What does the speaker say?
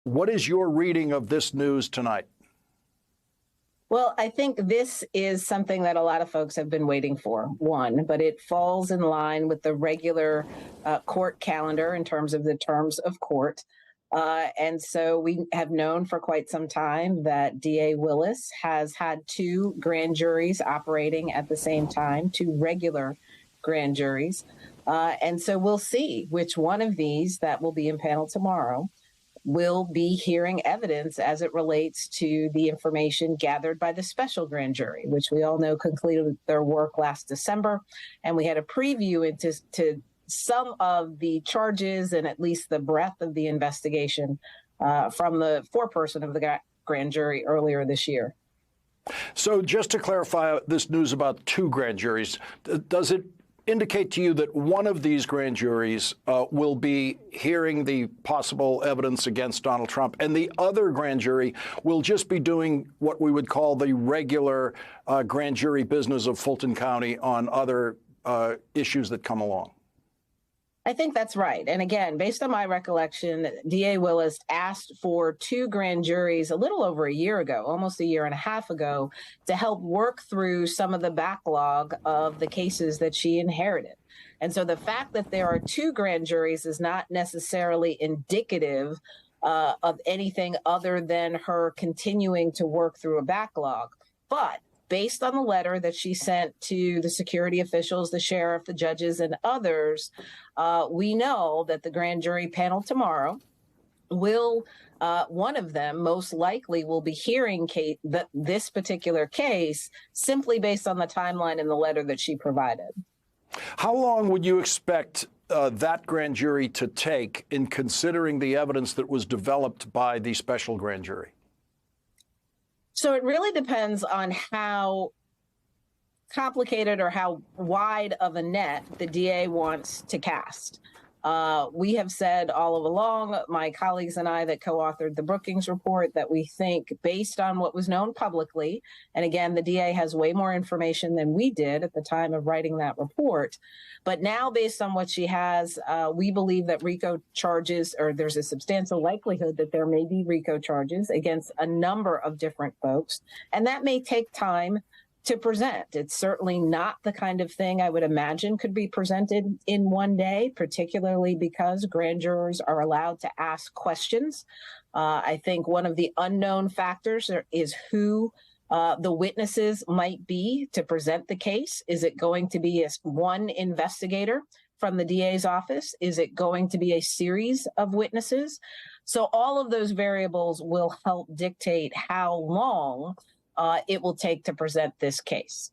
What is your reading of this news tonight? Well, I think this is something that a lot of folks have been waiting for, one, but it falls in line with the regular court calendar in terms of the terms of court. And so we have known for quite some time that DA Willis has had two grand juries operating at the same time, two regular grand juries. And so we'll see which one of these that will be impaneled tomorrow will be hearing evidence as it relates to the information gathered by the special grand jury, which we all know concluded their work last December. And we had a preview into some of the charges and at least the breadth of the investigation from the foreperson of the grand jury earlier this year. So just to clarify this news about two grand juries, does it indicate to you that one of these grand juries will be hearing the possible evidence against Donald Trump, and the other grand jury will just be doing what we would call the regular grand jury business of Fulton County on other issues that come along? I think that's right. And again, based on my recollection, DA Willis asked for two grand juries a little over a year ago, almost a year and a half ago, to help work through some of the backlog of the cases that she inherited. And so the fact that there are two grand juries is not necessarily indicative of anything other than her continuing to work through a backlog. But based on the letter that she sent to the security officials, the sheriff, the judges, and others, we know that the grand jury panel tomorrow will, one of them most likely will be hearing this particular case simply based on the timeline in the letter that she provided. How long would you expect that grand jury to take in considering the evidence that was developed by the special grand jury? So it really depends on how complicated or how wide of a net the DA wants to cast. We have said all along, my colleagues and I that co-authored the Brookings report, that we think based on what was known publicly, and again, the DA has way more information than we did at the time of writing that report. But now based on what she has, we believe that RICO charges, or there's a substantial likelihood that there may be RICO charges against a number of different folks. And that may take time to present. It's certainly not the kind of thing I would imagine could be presented in one day, particularly because grand jurors are allowed to ask questions. I think one of the unknown factors is who the witnesses might be to present the case. Is it going to be one investigator from the DA's office? Is it going to be a series of witnesses? So all of those variables will help dictate how long it will take to present this case.